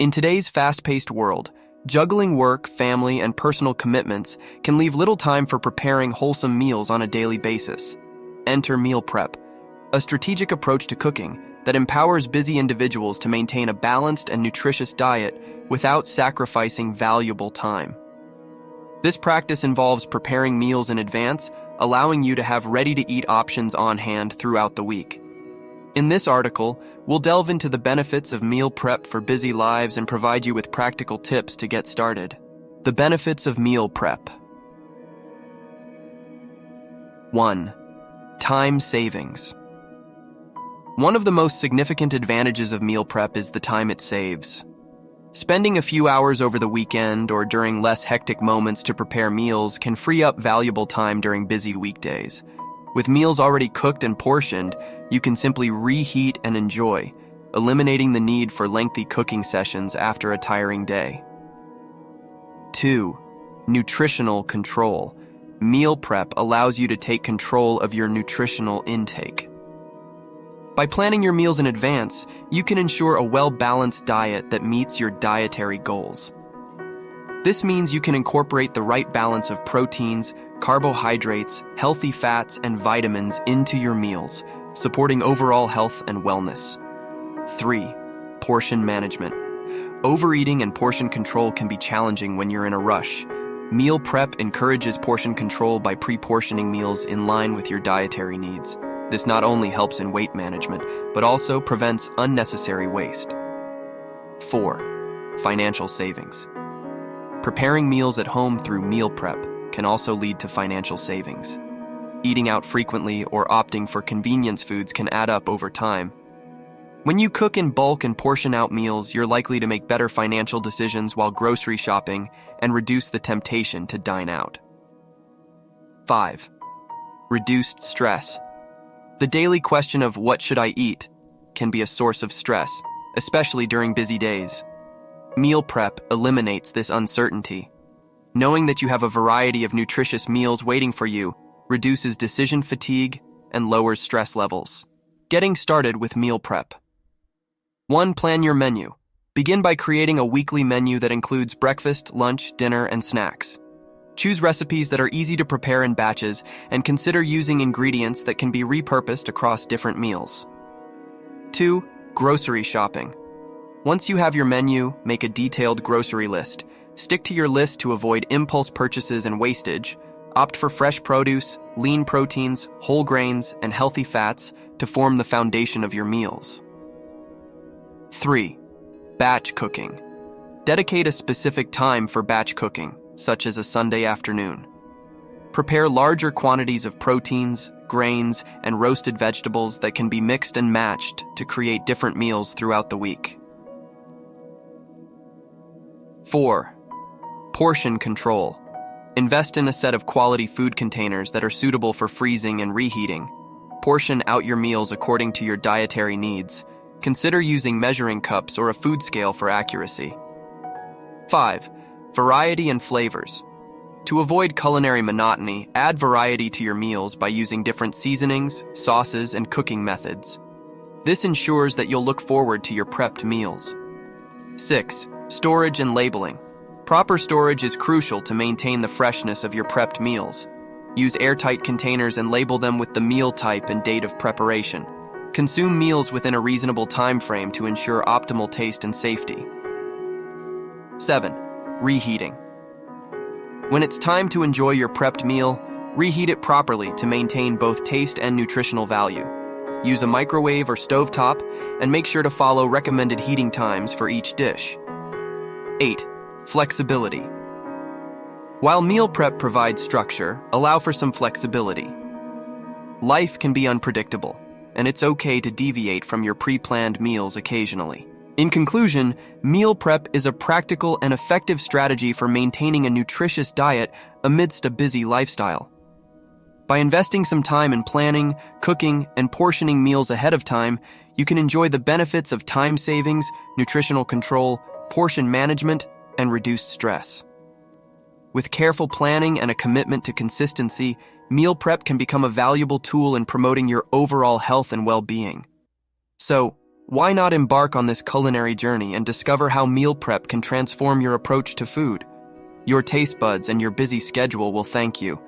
In today's fast-paced world, juggling work, family, and personal commitments can leave little time for preparing wholesome meals on a daily basis. Enter meal prep, a strategic approach to cooking that empowers busy individuals to maintain a balanced and nutritious diet without sacrificing valuable time. This practice involves preparing meals in advance, allowing you to have ready-to-eat options on hand throughout the week. In this article, we'll delve into the benefits of meal prep for busy lives and provide you with practical tips to get started. The benefits of meal prep. 1. Time savings. One of the most significant advantages of meal prep is the time it saves. Spending a few hours over the weekend or during less hectic moments to prepare meals can free up valuable time during busy weekdays. With meals already cooked and portioned, you can simply reheat and enjoy, eliminating the need for lengthy cooking sessions after a tiring day. 2. Nutritional control. Meal prep allows you to take control of your nutritional intake. By planning your meals in advance, you can ensure a well-balanced diet that meets your dietary goals. This means you can incorporate the right balance of proteins, carbohydrates, healthy fats, and vitamins into your meals, supporting overall health and wellness. 3. Portion management. Overeating and portion control can be challenging when you're in a rush. Meal prep encourages portion control by pre-portioning meals in line with your dietary needs. This not only helps in weight management, but also prevents unnecessary waste. 4. Financial savings. Preparing meals at home through meal prep can also lead to financial savings. Eating out frequently or opting for convenience foods can add up over time. When you cook in bulk and portion out meals, you're likely to make better financial decisions while grocery shopping and reduce the temptation to dine out. 5. Reduced stress. The daily question of what should I eat can be a source of stress, especially during busy days. Meal prep eliminates this uncertainty. Knowing that you have a variety of nutritious meals waiting for you reduces decision fatigue and lowers stress levels. Getting started with meal prep. 1. Plan your menu. Begin by creating a weekly menu that includes breakfast, lunch, dinner, and snacks. Choose recipes that are easy to prepare in batches and consider using ingredients that can be repurposed across different meals. 2. Grocery shopping. Once you have your menu, make a detailed grocery list. Stick to your list to avoid impulse purchases and wastage. Opt for fresh produce, lean proteins, whole grains, and healthy fats to form the foundation of your meals. 3. Batch cooking. Dedicate a specific time for batch cooking, such as a Sunday afternoon. Prepare larger quantities of proteins, grains, and roasted vegetables that can be mixed and matched to create different meals throughout the week. 4. Portion control. Invest in a set of quality food containers that are suitable for freezing and reheating. Portion out your meals according to your dietary needs. Consider using measuring cups or a food scale for accuracy. 5. Variety and flavors. To avoid culinary monotony, add variety to your meals by using different seasonings, sauces, and cooking methods. This ensures that you'll look forward to your prepped meals. 6. Storage and labeling. Proper storage is crucial to maintain the freshness of your prepped meals. Use airtight containers and label them with the meal type and date of preparation. Consume meals within a reasonable time frame to ensure optimal taste and safety. 7. Reheating. When it's time to enjoy your prepped meal, reheat it properly to maintain both taste and nutritional value. Use a microwave or stovetop and make sure to follow recommended heating times for each dish. 8. Flexibility. While meal prep provides structure, allow for some flexibility. Life can be unpredictable, and it's okay to deviate from your pre-planned meals occasionally. In conclusion, meal prep is a practical and effective strategy for maintaining a nutritious diet amidst a busy lifestyle. By investing some time in planning, cooking, and portioning meals ahead of time, you can enjoy the benefits of time savings, nutritional control, portion management, and reduced stress. With careful planning and a commitment to consistency, meal prep can become a valuable tool in promoting your overall health and well-being. So, Why not embark on this culinary journey and discover how meal prep can transform your approach to food? Your taste buds and your busy schedule will thank you.